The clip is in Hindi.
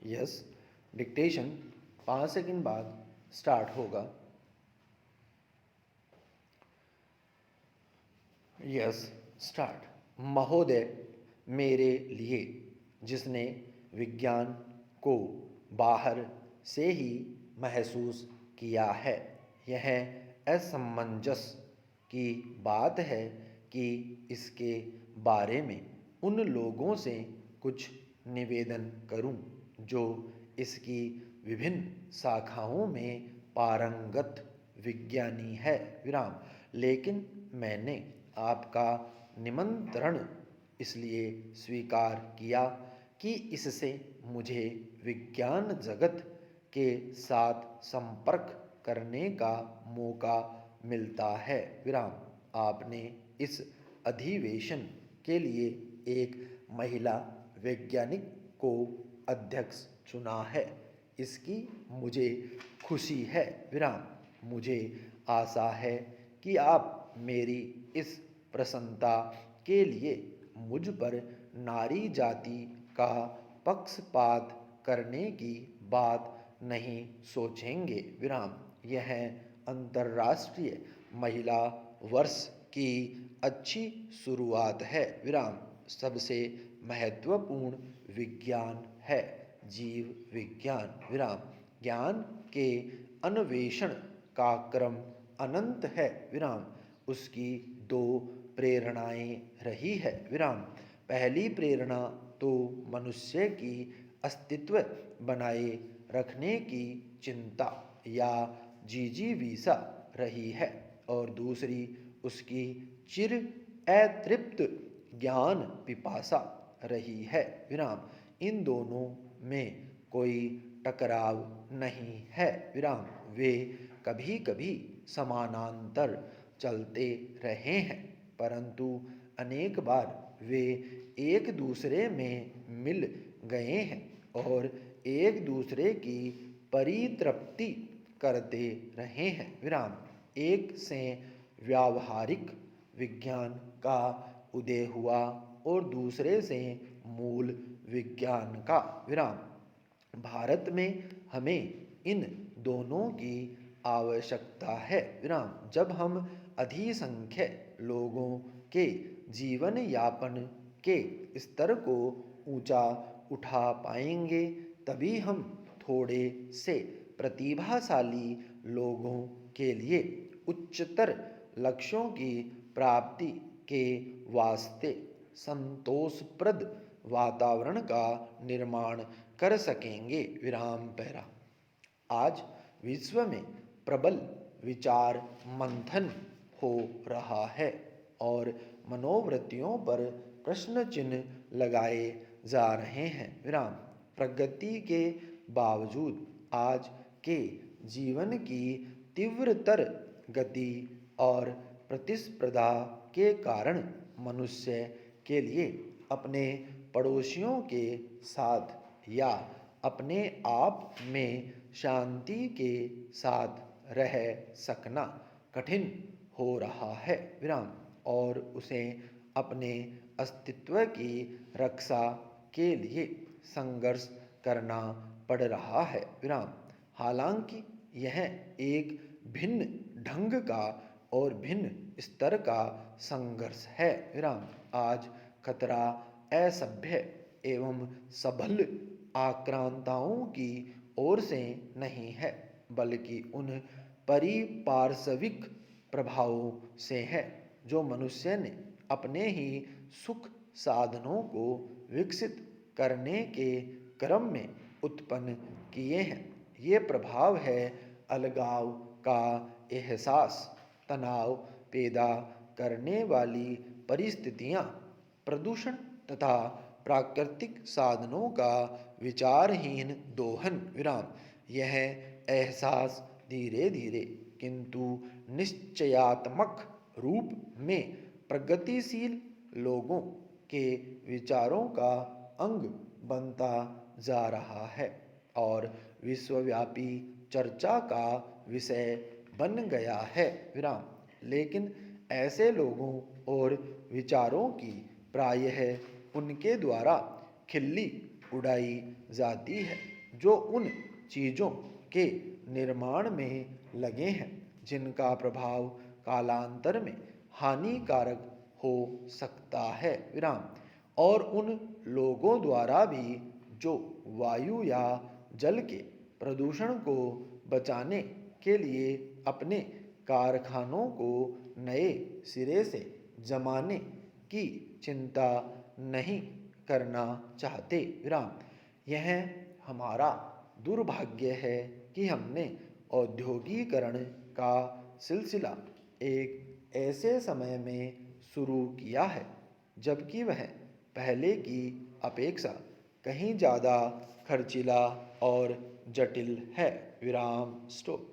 यस, डिक्टेशन 5 सेकंड बाद स्टार्ट होगा। Yes, start. महोदय, मेरे लिए जिसने विज्ञान को बाहर से ही महसूस किया है, यह असमंजस की बात है कि इसके बारे में उन लोगों से कुछ निवेदन करूं जो इसकी विभिन्न शाखाओं में पारंगत विज्ञानी है। विराम। लेकिन मैंने आपका निमंत्रण इसलिए स्वीकार किया कि इससे मुझे विज्ञान जगत के साथ संपर्क करने का मौका मिलता है। विराम। आपने इस अधिवेशन के लिए एक महिला वैज्ञानिक को अध्यक्ष चुना है, इसकी मुझे खुशी है। विराम। मुझे आशा है कि आप मेरी इस प्रसन्नता के लिए मुझ पर नारी जाति का पक्षपात करने की बात नहीं सोचेंगे। विराम। यह अंतर्राष्ट्रीय महिला वर्ष की अच्छी शुरुआत है। विराम। सबसे महत्वपूर्ण विज्ञान है जीव विज्ञान। विराम। ज्ञान के अन्वेषण का क्रम अनंत है। विराम। उसकी दो प्रेरणाएं रही है। विराम। पहली प्रेरणा तो मनुष्य की अस्तित्व बनाए रखने की चिंता या जिजीविषा रही है, और दूसरी उसकी चिर अतृप्त ज्ञान पिपासा रही है। विराम। इन दोनों में कोई टकराव नहीं है। विराम। वे कभी कभी समानांतर चलते रहे हैं, परंतु अनेक बार वे एक दूसरे में मिल गए हैं और एक दूसरे की परितृप्ति करते रहे हैं। विराम। एक से व्यावहारिक विज्ञान का उदय हुआ और दूसरे से मूल विज्ञान का। विराम। भारत में हमें इन दोनों की आवश्यकता है। विराम। जब हम अधिसंख्यक लोगों के जीवन यापन के स्तर को ऊंचा उठा पाएंगे, तभी हम थोड़े से प्रतिभाशाली लोगों के लिए उच्चतर लक्ष्यों की प्राप्ति के वास्ते संतोषप्रद वातावरण का निर्माण कर सकेंगे। विराम। पैरा। आज विश्व में प्रबल विचार मंथन हो रहा है और मनोवृत्तियों पर प्रश्न चिन्ह लगाए जा रहे हैं। विराम। प्रगति के बावजूद आज के जीवन की तीव्रतर गति और प्रतिस्पर्धा के कारण मनुष्य के लिए अपने पड़ोसियों के साथ या अपने आप में शांति के साथ रह सकना कठिन हो रहा है। विराम। और उसे अपने अस्तित्व की रक्षा के लिए संघर्ष करना पड़ रहा है। विराम। हालांकि यह एक भिन्न ढंग का और भिन्न स्तर का संघर्ष है। विराम। आज खतरा असभ्य एवं सबल आक्रांताओं की ओर से नहीं है, बल्कि उन परिपार्श्विक प्रभावों से है जो मनुष्य ने अपने ही सुख साधनों को विकसित करने के क्रम में उत्पन्न किए हैं। ये प्रभाव है अलगाव का एहसास, तनाव पैदा करने वाली परिस्थितियां, प्रदूषण तथा प्राकृतिक साधनों का विचारहीन दोहन। विराम। यह एहसास धीरे धीरे किंतु निश्चयात्मक रूप में प्रगतिशील लोगों के विचारों का अंग बनता जा रहा है और विश्वव्यापी चर्चा का विषय बन गया है। विराम। लेकिन ऐसे लोगों और विचारों की प्रायः उनके द्वारा खिल्ली उड़ाई जाती है जो उन चीज़ों के निर्माण में लगे हैं जिनका प्रभाव कालांतर में हानिकारक हो सकता है विराम, और उन लोगों द्वारा भी जो वायु या जल के प्रदूषण को बचाने के लिए अपने कारखानों को नए सिरे से जमाने की चिंता नहीं करना चाहते विराम। यह हमारा दुर्भाग्य है कि हमने औद्योगीकरण का सिलसिला एक ऐसे समय में शुरू किया है जबकि वह पहले की अपेक्षा कहीं ज़्यादा खर्चीला और जटिल है विराम। स्टॉप।